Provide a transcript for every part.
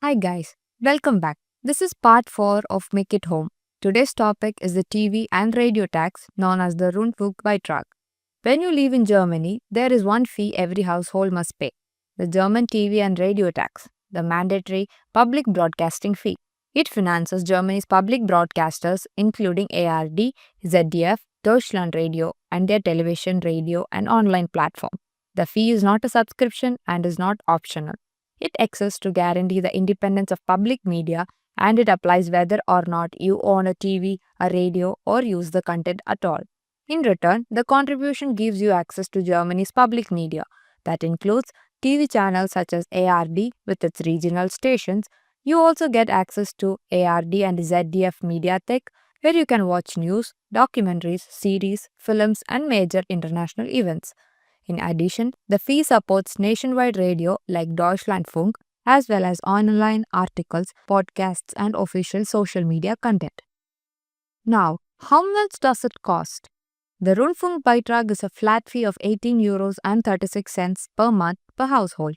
Hi guys, welcome back. This is part 4 of Make It Home. Today's topic is the TV and radio tax known as the Rundfunkbeitrag. When you live in Germany, there is one fee every household must pay, the German TV and radio tax, the mandatory public broadcasting fee. It finances Germany's public broadcasters including ARD, ZDF, Deutschland Radio and their television, radio and online platform. The fee is not a subscription and is not optional. It exists to guarantee the independence of public media and it applies whether or not you own a TV, a radio, or use the content at all. In return, the contribution gives you access to Germany's public media. That includes TV channels such as ARD with its regional stations. You also get access to ARD and ZDF Mediathek, where you can watch news, documentaries, series, films, and major international events. In addition, the fee supports nationwide radio like Deutschlandfunk as well as online articles, podcasts, and official social media content. Now, how much does it cost? The Rundfunkbeitrag is a flat fee of 18 euros and 36 cents per month per household.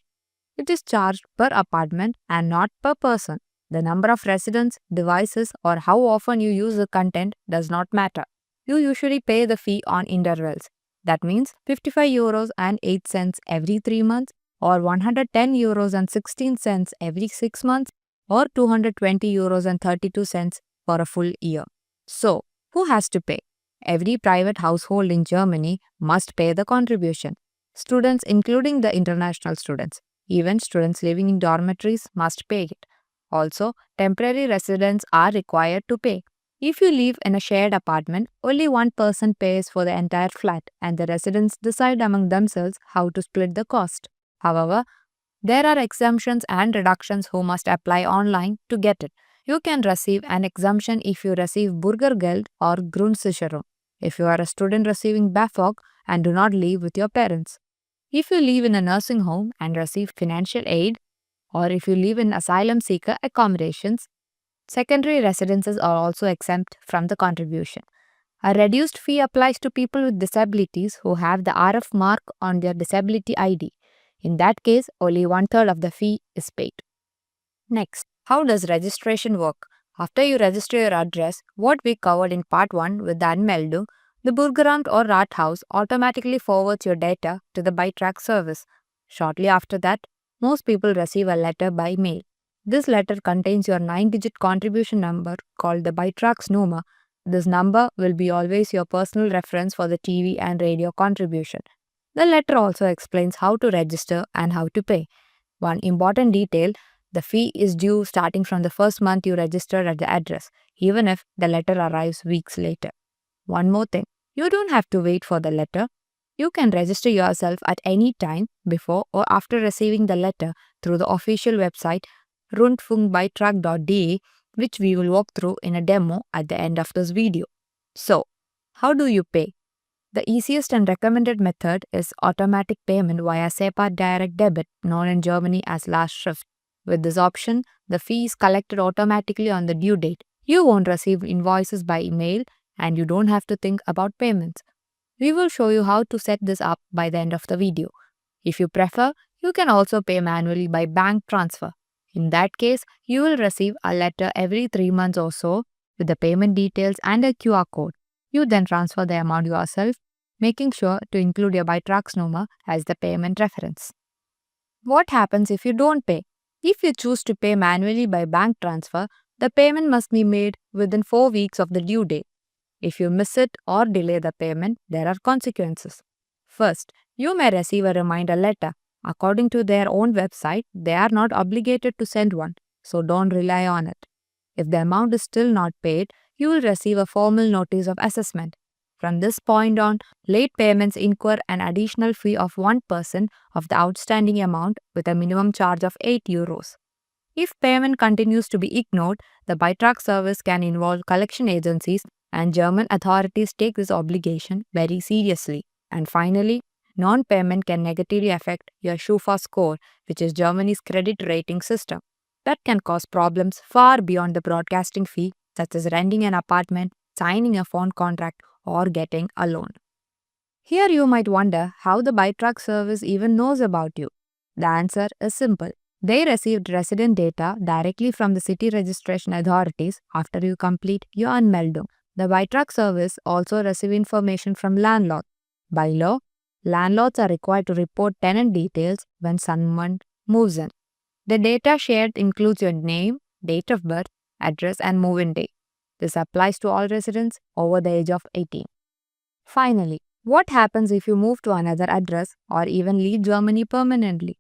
It is charged per apartment and not per person. The number of residents, devices, or how often you use the content does not matter. You usually pay the fee on intervals. That means 55 euros and 8 cents every 3 months, or 110 euros and 16 cents every 6 months, or 220 euros and 32 cents for a full year. So, who has to pay? Every private household in Germany must pay the contribution. Students, including the international students, even students living in dormitories, must pay it. Also, temporary residents are required to pay. If you live in a shared apartment, only one person pays for the entire flat and the residents decide among themselves how to split the cost. However, there are exemptions and reductions who must apply online to get it. You can receive an exemption if you receive Bürgergeld or Grundsicherung, if you are a student receiving BAföG and do not live with your parents. If you live in a nursing home and receive financial aid, or if you live in asylum seeker accommodations, secondary residences are also exempt from the contribution. A reduced fee applies to people with disabilities who have the RF mark on their disability ID. In that case, only one-third of the fee is paid. Next, how does registration work? After you register your address, what we covered in part 1 with the Anmeldung, the Bürgeramt or Rathaus automatically forwards your data to the Beitrag service. Shortly after that, most people receive a letter by mail. This letter contains your 9-digit contribution number called the Beitragsnummer. This number will be always your personal reference for the TV and radio contribution. The letter also explains how to register and how to pay. One important detail, the fee is due starting from the first month you registered at the address, even if the letter arrives weeks later. One more thing, you don't have to wait for the letter. You can register yourself at any time before or after receiving the letter through the official website rundfunkbeitrag.de, which we will walk through in a demo at the end of this video. So, how do you pay? The easiest and recommended method is automatic payment via SEPA direct debit, known in Germany as Lastschrift. With this option, the fee is collected automatically on the due date. You won't receive invoices by email and you don't have to think about payments. We will show you how to set this up by the end of the video. If you prefer, you can also pay manually by bank transfer. In that case, you will receive a letter every 3 months or so with the payment details and a QR code. You then transfer the amount yourself, making sure to include your Beitragsnummer as the payment reference. What happens if you don't pay? If you choose to pay manually by bank transfer, the payment must be made within 4 weeks of the due date. If you miss it or delay the payment, there are consequences. First, you may receive a reminder letter. According to their own website, they are not obligated to send one, so don't rely on it. If the amount is still not paid, you will receive a formal notice of assessment. From this point on, late payments incur an additional fee of 1% of the outstanding amount with a minimum charge of 8 euros. If payment continues to be ignored, the Beitrag service can involve collection agencies and German authorities take this obligation very seriously. And finally, non-payment can negatively affect your Schufa score, which is Germany's credit rating system. That can cause problems far beyond the broadcasting fee, such as renting an apartment, signing a phone contract, or getting a loan. Here you might wonder how the Beitrag service even knows about you. The answer is simple. They received resident data directly from the city registration authorities after you complete your Unmeldung. The ByTrack service also receive information from landlords. By law, landlords are required to report tenant details when someone moves in. The data shared includes your name, date of birth, address, and move-in date. This applies to all residents over the age of 18. Finally, what happens if you move to another address or even leave Germany permanently?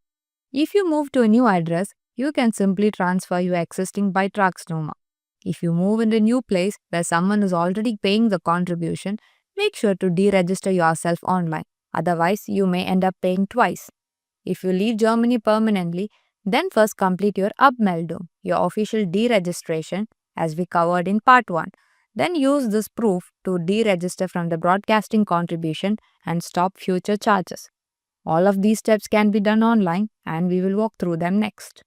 If you move to a new address, you can simply transfer your existing Beitragsnummer. If you move in a new place where someone is already paying the contribution, make sure to deregister yourself online. Otherwise, you may end up paying twice. If you leave Germany permanently, then first complete your Abmeldung, your official deregistration, as we covered in part 1. Then use this proof to deregister from the broadcasting contribution and stop future charges. All of these steps can be done online and we will walk through them next.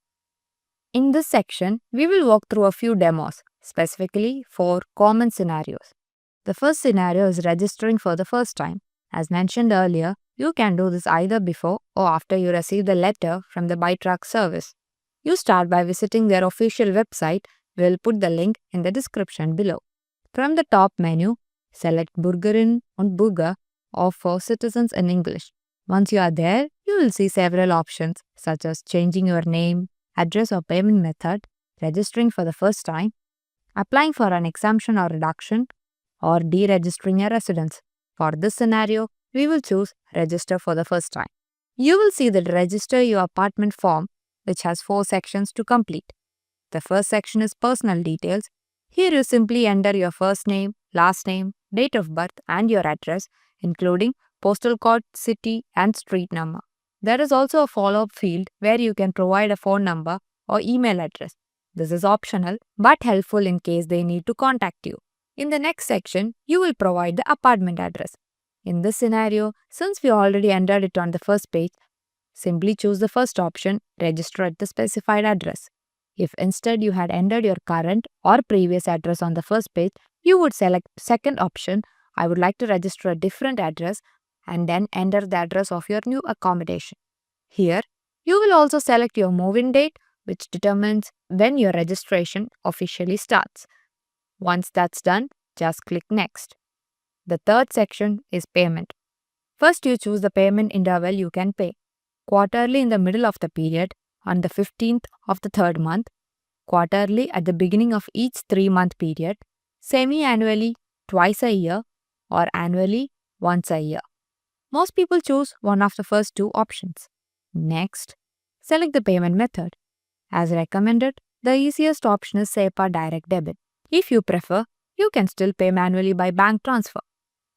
In this section, we will walk through a few demos, specifically for common scenarios. The first scenario is registering for the first time. As mentioned earlier, you can do this either before or after you receive the letter from the ByTrack service. You start by visiting their official website. We will put the link in the description below. From the top menu, select Bürgerin und Bürger or for citizens in English. Once you are there, you will see several options such as changing your name, address or payment method, registering for the first time, applying for an exemption or reduction, or deregistering your residence. For this scenario, we will choose register for the first time. You will see the register your apartment form, which has 4 sections to complete. The first section is personal details. Here you simply enter your first name, last name, date of birth and your address, including postal code, city and street number. There is also a follow-up field where you can provide a phone number or email address. This is optional but helpful in case they need to contact you. In the next section, you will provide the apartment address. In this scenario, since we already entered it on the first page, simply choose the first option, register at the specified address. If instead you had entered your current or previous address on the first page, you would select second option, I would like to register a different address, and then enter the address of your new accommodation. Here, you will also select your move-in date, which determines when your registration officially starts. Once that's done, just click Next. The third section is payment. First, you choose the payment interval you can pay. Quarterly in the middle of the period, on the 15th of the third month, quarterly at the beginning of each 3-month period, semi-annually twice a year, or annually once a year. Most people choose one of the first 2 options. Next, select the payment method. As recommended, the easiest option is SEPA Direct Debit. If you prefer, you can still pay manually by bank transfer.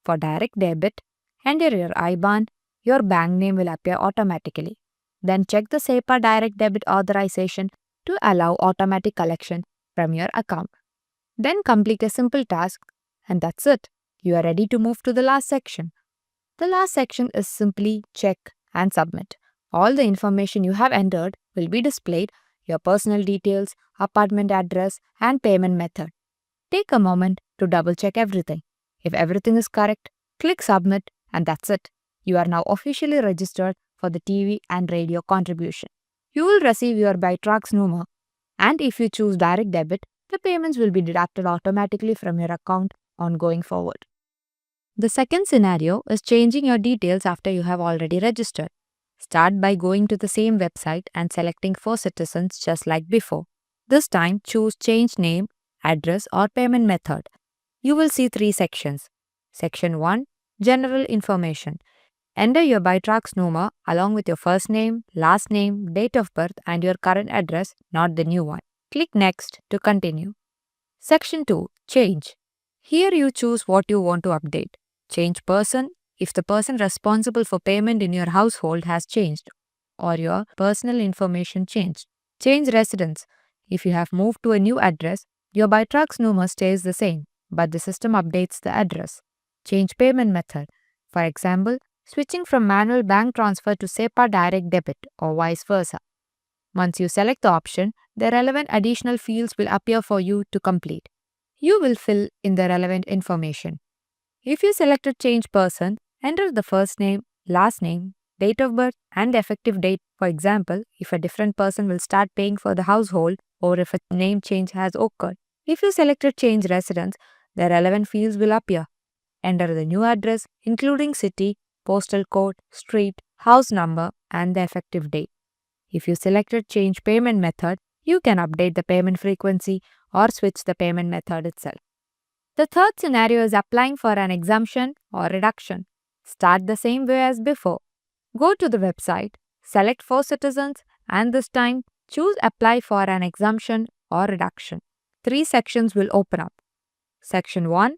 For direct debit, enter your IBAN, your bank name will appear automatically. Then check the SEPA Direct Debit authorization to allow automatic collection from your account. Then complete a simple task and that's it. You are ready to move to the last section. The last section is simply check and submit. All the information you have entered will be displayed, your personal details, apartment address and payment method. Take a moment to double check everything. If everything is correct, click submit and that's it. You are now officially registered for the TV and radio contribution. You will receive your Beitragsnummer and if you choose direct debit, the payments will be deducted automatically from your account on going forward. The second scenario is changing your details after you have already registered. Start by going to the same website and selecting for citizens just like before. This time, choose change name, address or payment method. You will see 3 sections. Section 1, General Information. Enter your Beitragsnummer along with your first name, last name, date of birth and your current address, not the new one. Click Next to continue. Section 2, Change. Here you choose what you want to update. Change person if the person responsible for payment in your household has changed or your personal information changed. Change residence. If you have moved to a new address, your Beitragsnummer stays the same, but the system updates the address. Change payment method. For example, switching from manual bank transfer to SEPA Direct Debit or vice versa. Once you select the option, the relevant additional fields will appear for you to complete. You will fill in the relevant information. If you selected change person, enter the first name, last name, date of birth, and effective date. For example, if a different person will start paying for the household or if a name change has occurred. If you selected change residence, the relevant fields will appear. Enter the new address, including city, postal code, street, house number, and the effective date. If you selected change payment method, you can update the payment frequency or switch the payment method itself. The third scenario is applying for an exemption or reduction. Start the same way as before. Go to the website, select for citizens, and this time choose apply for an exemption or reduction. 3 sections will open up. Section 1,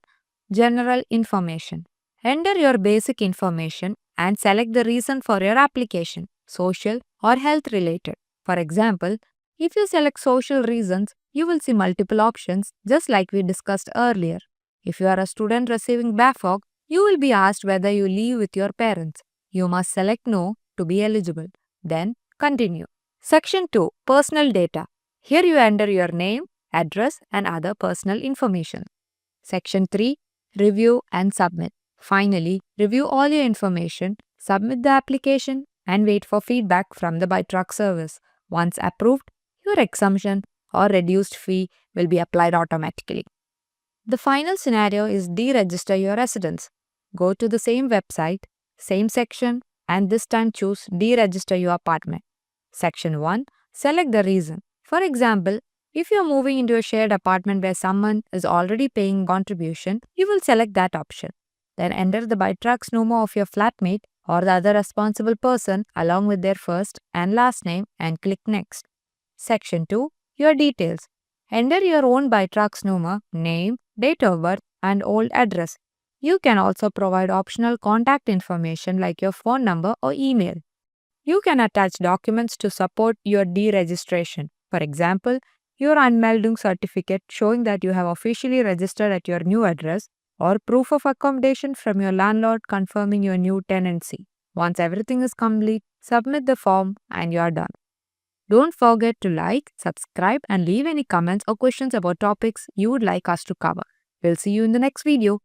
General Information. Enter your basic information and select the reason for your application, social or health related. For example, if you select social reasons, you will see multiple options just like we discussed earlier. If you are a student receiving BAföG, you will be asked whether you live with your parents. You must select no to be eligible. Then continue. Section 2, Personal Data. Here you enter your name, address and other personal information. Section 3, Review and Submit. Finally, review all your information, submit the application and wait for feedback from the ByTruck service. Once approved, your exemption or reduced fee will be applied automatically. The final scenario is deregister your residence. Go to the same website, same section, and this time choose deregister your apartment. Section 1, select the reason. For example, if you are moving into a shared apartment where someone is already paying contribution, you will select that option. Then enter the ByTruck's NUMO of your flatmate or the other responsible person along with their first and last name and click Next. Section 2, Your details. Enter your own ByTruck's NUMO, name, date of birth, and old address. You can also provide optional contact information like your phone number or email. You can attach documents to support your deregistration. For example, your Anmeldung certificate showing that you have officially registered at your new address or proof of accommodation from your landlord confirming your new tenancy. Once everything is complete, submit the form and you are done. Don't forget to like, subscribe and leave any comments or questions about topics you would like us to cover. We'll see you in the next video.